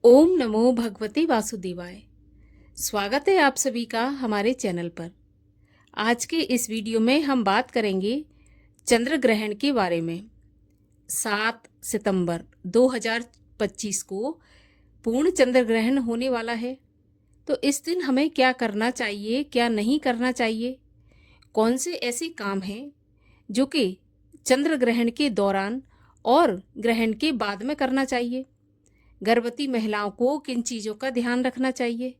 ओम नमो भगवते वासुदेवाय। स्वागत है आप सभी का हमारे चैनल पर। आज के इस वीडियो में हम बात करेंगे चंद्र ग्रहण के बारे में। 7 सितंबर 2025 को पूर्ण चंद्र ग्रहण होने वाला है। तो इस दिन हमें क्या करना चाहिए, क्या नहीं करना चाहिए, कौन से ऐसे काम हैं जो कि चंद्र ग्रहण के दौरान और ग्रहण के बाद में करना चाहिए, गर्भवती महिलाओं को किन चीज़ों का ध्यान रखना चाहिए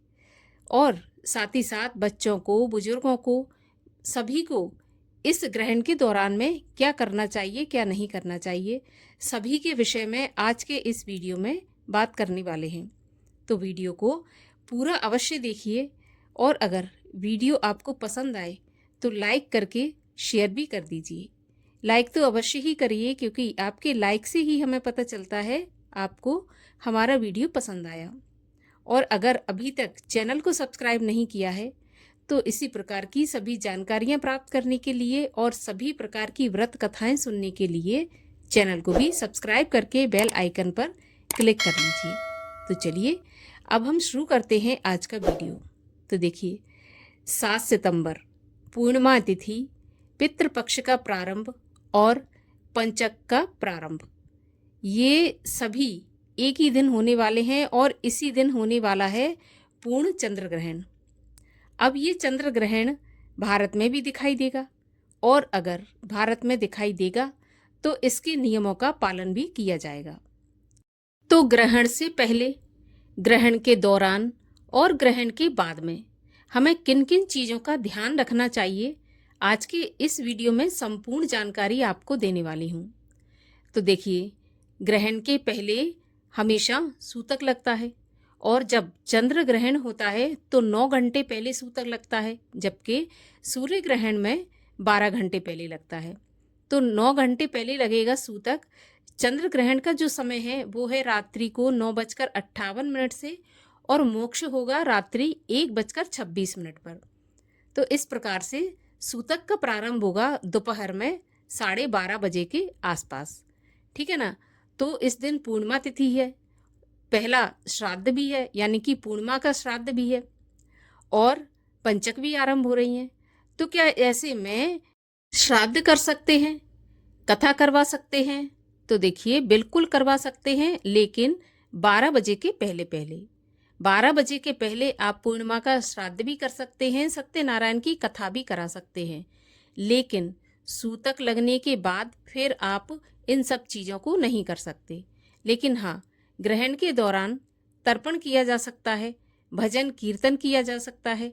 और साथ ही साथ बच्चों को, बुजुर्गों को, सभी को इस ग्रहण के दौरान में क्या करना चाहिए, क्या नहीं करना चाहिए, सभी के विषय में आज के इस वीडियो में बात करने वाले हैं। तो वीडियो को पूरा अवश्य देखिए और अगर वीडियो आपको पसंद आए तो लाइक करके शेयर भी कर दीजिए। लाइक तो अवश्य ही करिए क्योंकि आपके लाइक से ही हमें पता चलता है आपको हमारा वीडियो पसंद आया। और अगर अभी तक चैनल को सब्सक्राइब नहीं किया है तो इसी प्रकार की सभी जानकारियां प्राप्त करने के लिए और सभी प्रकार की व्रत कथाएं सुनने के लिए चैनल को भी सब्सक्राइब करके बेल आइकन पर क्लिक कर लीजिए। तो चलिए अब हम शुरू करते हैं आज का वीडियो। तो देखिए, 7 सितंबर पूर्णिमा तिथि, पितृपक्ष का प्रारंभ और पंचक का प्रारंभ, ये सभी एक ही दिन होने वाले हैं और इसी दिन होने वाला है पूर्ण चंद्र ग्रहण। अब ये चंद्र ग्रहण भारत में भी दिखाई देगा और अगर भारत में दिखाई देगा तो इसके नियमों का पालन भी किया जाएगा। तो ग्रहण से पहले, ग्रहण के दौरान और ग्रहण के बाद में हमें किन किन चीज़ों का ध्यान रखना चाहिए, आज के इस वीडियो में संपूर्ण जानकारी आपको देने वाली हूँ। तो देखिए, ग्रहण के पहले हमेशा सूतक लगता है और जब चंद्र ग्रहण होता है तो 9 घंटे पहले सूतक लगता है, जबकि सूर्य ग्रहण में 12 घंटे पहले लगता है। तो 9 घंटे पहले लगेगा सूतक। चंद्र ग्रहण का जो समय है वो है रात्रि को 9:58 से और मोक्ष होगा रात्रि 1:26 पर। तो इस प्रकार से सूतक का प्रारंभ होगा दोपहर में 12:30 बजे के आसपास। ठीक है ना। तो इस दिन पूर्णिमा तिथि है, पहला श्राद्ध भी है, यानी कि पूर्णिमा का श्राद्ध भी है और पंचक भी आरंभ हो रही हैं। तो क्या ऐसे में श्राद्ध कर सकते हैं, कथा करवा सकते हैं? तो देखिए, बिल्कुल करवा सकते हैं, लेकिन 12 बजे के पहले पहले। 12 बजे के पहले आप पूर्णिमा का श्राद्ध भी कर सकते हैं, सत्यनारायण की कथा भी करा सकते हैं, लेकिन सूतक लगने के बाद फिर आप इन सब चीज़ों को नहीं कर सकते। लेकिन हाँ, ग्रहण के दौरान तर्पण किया जा सकता है, भजन कीर्तन किया जा सकता है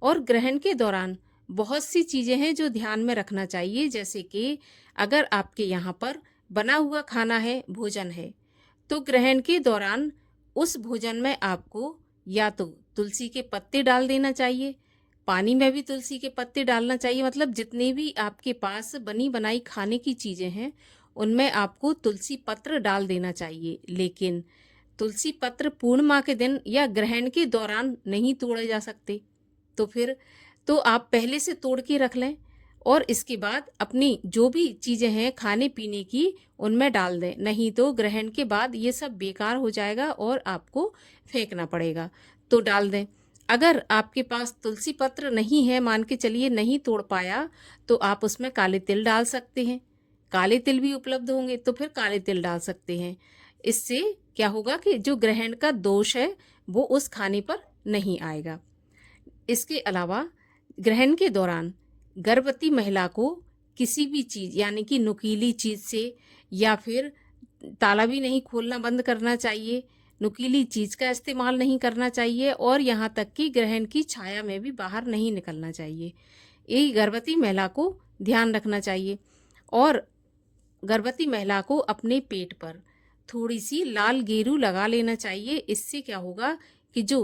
और ग्रहण के दौरान बहुत सी चीज़ें हैं जो ध्यान में रखना चाहिए। जैसे कि अगर आपके यहाँ पर बना हुआ खाना है, भोजन है, तो ग्रहण के दौरान उस भोजन में आपको या तो तुलसी के पत्ते डाल देना चाहिए, पानी में भी तुलसी के पत्ते डालना चाहिए। मतलब जितने भी आपके पास बनी बनाई खाने की चीज़ें हैं उनमें आपको तुलसी पत्र डाल देना चाहिए। लेकिन तुलसी पत्र पूर्णिमा के दिन या ग्रहण के दौरान नहीं तोड़े जा सकते। तो फिर तो आप पहले से तोड़ के रख लें और इसके बाद अपनी जो भी चीज़ें हैं खाने पीने की उनमें डाल दें, नहीं तो ग्रहण के बाद ये सब बेकार हो जाएगा और आपको फेंकना पड़ेगा। तो डाल दें। अगर आपके पास तुलसी पत्र नहीं है, मान के चलिए नहीं तोड़ पाया, तो आप उसमें काले तिल डाल सकते हैं। काले तिल भी उपलब्ध होंगे तो फिर काले तिल डाल सकते हैं। इससे क्या होगा कि जो ग्रहण का दोष है वो उस खाने पर नहीं आएगा। इसके अलावा ग्रहण के दौरान गर्भवती महिला को किसी भी चीज़, यानी कि नुकीली चीज़ से या फिर ताला भी नहीं खोलना बंद करना चाहिए, नुकीली चीज़ का इस्तेमाल नहीं करना चाहिए और यहाँ तक कि ग्रहण की छाया में भी बाहर नहीं निकलना चाहिए। यही गर्भवती महिला को ध्यान रखना चाहिए। और गर्भवती महिला को अपने पेट पर थोड़ी सी लाल गेरू लगा लेना चाहिए। इससे क्या होगा कि जो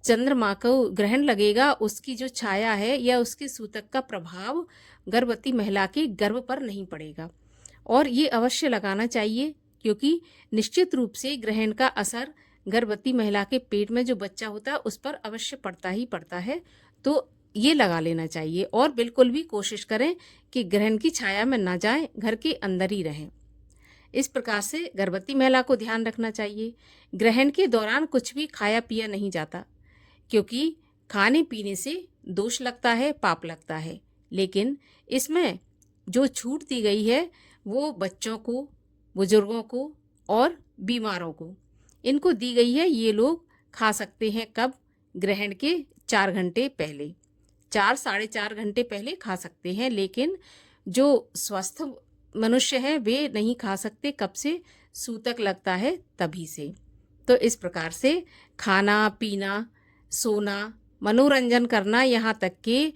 चंद्रमा को ग्रहण लगेगा उसकी जो छाया है या उसके सूतक का प्रभाव गर्भवती महिला के गर्भ पर नहीं पड़ेगा। और ये अवश्य लगाना चाहिए क्योंकि निश्चित रूप से ग्रहण का असर गर्भवती महिला के पेट में जो बच्चा होता है उस पर अवश्य पड़ता ही पड़ता है। तो ये लगा लेना चाहिए और बिल्कुल भी कोशिश करें कि ग्रहण की छाया में ना जाएं, घर के अंदर ही रहें। इस प्रकार से गर्भवती महिला को ध्यान रखना चाहिए। ग्रहण के दौरान कुछ भी खाया पिया नहीं जाता, क्योंकि खाने पीने से दोष लगता है, पाप लगता है। लेकिन इसमें जो छूट दी गई है वो बच्चों को, बुजुर्गों को और बीमारों को इनको दी गई है। ये लोग खा सकते हैं कब? ग्रहण के 4 घंटे पहले, 4 साढ़े 4 घंटे पहले खा सकते हैं। लेकिन जो स्वस्थ मनुष्य है वे नहीं खा सकते। कब से? सूतक लगता है तभी से। तो इस प्रकार से खाना पीना, सोना, मनोरंजन करना, यहाँ तक कि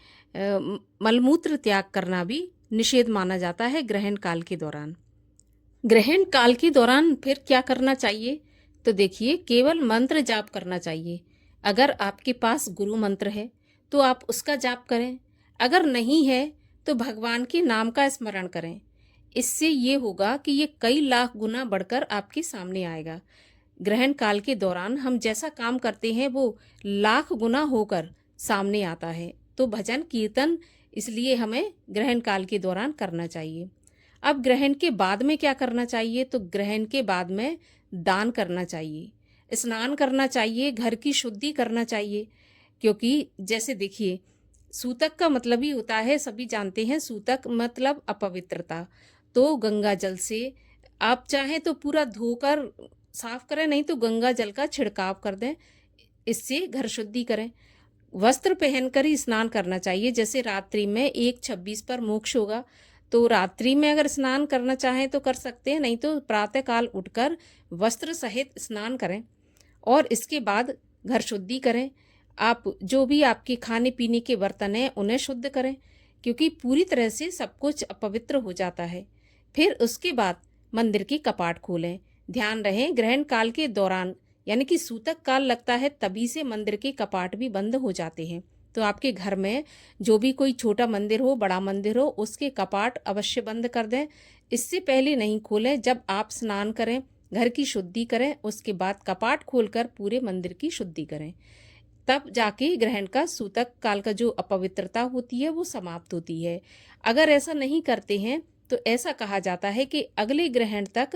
मलमूत्र त्याग करना भी निषेध माना जाता है ग्रहण काल के दौरान। ग्रहण काल के दौरान फिर क्या करना चाहिए? तो देखिए, केवल मंत्र जाप करना चाहिए। अगर आपके पास गुरु मंत्र है तो आप उसका जाप करें, अगर नहीं है तो भगवान के नाम का स्मरण करें। इससे ये होगा कि ये कई लाख गुना बढ़कर आपके सामने आएगा। ग्रहण काल के दौरान हम जैसा काम करते हैं वो लाख गुना होकर सामने आता है। तो भजन कीर्तन इसलिए हमें ग्रहण काल के दौरान करना चाहिए। अब ग्रहण के बाद में क्या करना चाहिए? तो ग्रहण के बाद में दान करना चाहिए, स्नान करना चाहिए, घर की शुद्धि करना चाहिए। क्योंकि जैसे देखिए, सूतक का मतलब ही होता है, सभी जानते हैं, सूतक मतलब अपवित्रता। तो गंगा जल से आप चाहें तो पूरा धोकर साफ करें, नहीं तो गंगा जल का छिड़काव कर दें, इससे घर शुद्धि करें। वस्त्र पहनकर ही स्नान करना चाहिए। जैसे रात्रि में 1:26 पर मोक्ष होगा, तो रात्रि में अगर स्नान करना चाहें तो कर सकते हैं, नहीं तो प्रातःकाल उठकर वस्त्र सहित स्नान करें और इसके बाद घर शुद्धि करें। आप जो भी आपके खाने पीने के बर्तन हैं उन्हें शुद्ध करें, क्योंकि पूरी तरह से सब कुछ अपवित्र हो जाता है। फिर उसके बाद मंदिर के कपाट खोलें। ध्यान रहे, ग्रहण काल के दौरान यानी कि सूतक काल लगता है तभी से मंदिर के कपाट भी बंद हो जाते हैं। तो आपके घर में जो भी कोई छोटा मंदिर हो, बड़ा मंदिर हो, उसके कपाट अवश्य बंद कर दें। इससे पहले नहीं खोलें। जब आप स्नान करें, घर की शुद्धि करें, उसके बाद कपाट खोलकर पूरे मंदिर की शुद्धि करें, तब जाके ग्रहण का, सूतक काल का जो अपवित्रता होती है वो समाप्त होती है। अगर ऐसा नहीं करते हैं तो ऐसा कहा जाता है कि अगले ग्रहण तक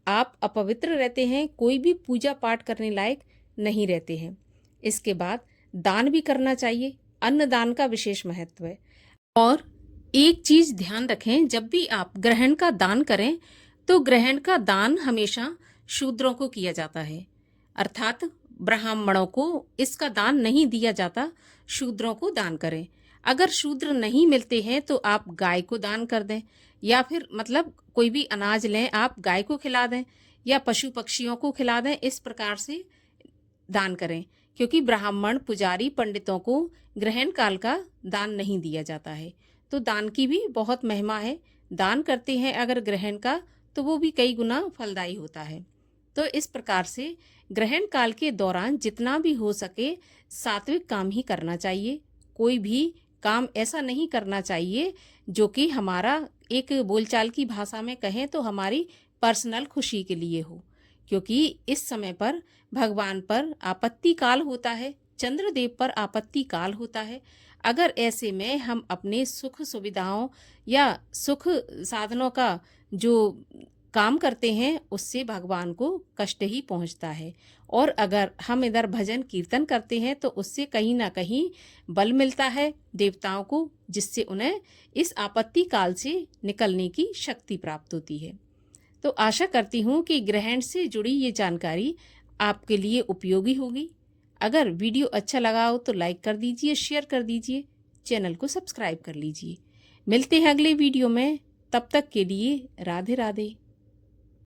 आप अपवित्र रहते हैं, कोई भी पूजा पाठ करने लायक नहीं रहते हैं। इसके बाद दान भी करना चाहिए। अन्नदान का विशेष महत्व है। और एक चीज ध्यान रखें, जब भी आप ग्रहण का दान करें तो ग्रहण का दान हमेशा शूद्रों को किया जाता है, अर्थात ब्राह्मणों को इसका दान नहीं दिया जाता, शूद्रों को दान करें। अगर शूद्र नहीं मिलते हैं तो आप गाय को दान कर दें, या फिर मतलब कोई भी अनाज लें, आप गाय को खिला दें या पशु पक्षियों को खिला दें। इस प्रकार से दान करें, क्योंकि ब्राह्मण, पुजारी, पंडितों को ग्रहण काल का दान नहीं दिया जाता है। तो दान की भी बहुत महिमा है। दान करते हैं अगर ग्रहण का तो वो भी कई गुना फलदायी होता है। तो इस प्रकार से ग्रहण काल के दौरान जितना भी हो सके सात्विक काम ही करना चाहिए। कोई भी काम ऐसा नहीं करना चाहिए जो कि हमारा, एक बोलचाल की भाषा में कहें तो हमारी पर्सनल खुशी के लिए हो, क्योंकि इस समय पर भगवान पर आपत्ति काल होता है, चंद्रदेव पर आपत्ति काल होता है। अगर ऐसे में हम अपने सुख सुविधाओं या सुख साधनों का जो काम करते हैं उससे भगवान को कष्ट ही पहुंचता है। और अगर हम इधर भजन कीर्तन करते हैं तो उससे कहीं ना कहीं बल मिलता है देवताओं को, जिससे उन्हें इस आपत्ति काल से निकलने की शक्ति प्राप्त होती है। तो आशा करती हूँ कि ग्रहण से जुड़ी ये जानकारी आपके लिए उपयोगी होगी। अगर वीडियो अच्छा लगा हो तो लाइक कर दीजिए, शेयर कर दीजिए, चैनल को सब्सक्राइब कर लीजिए। मिलते हैं अगले वीडियो में, तब तक के लिए राधे राधे।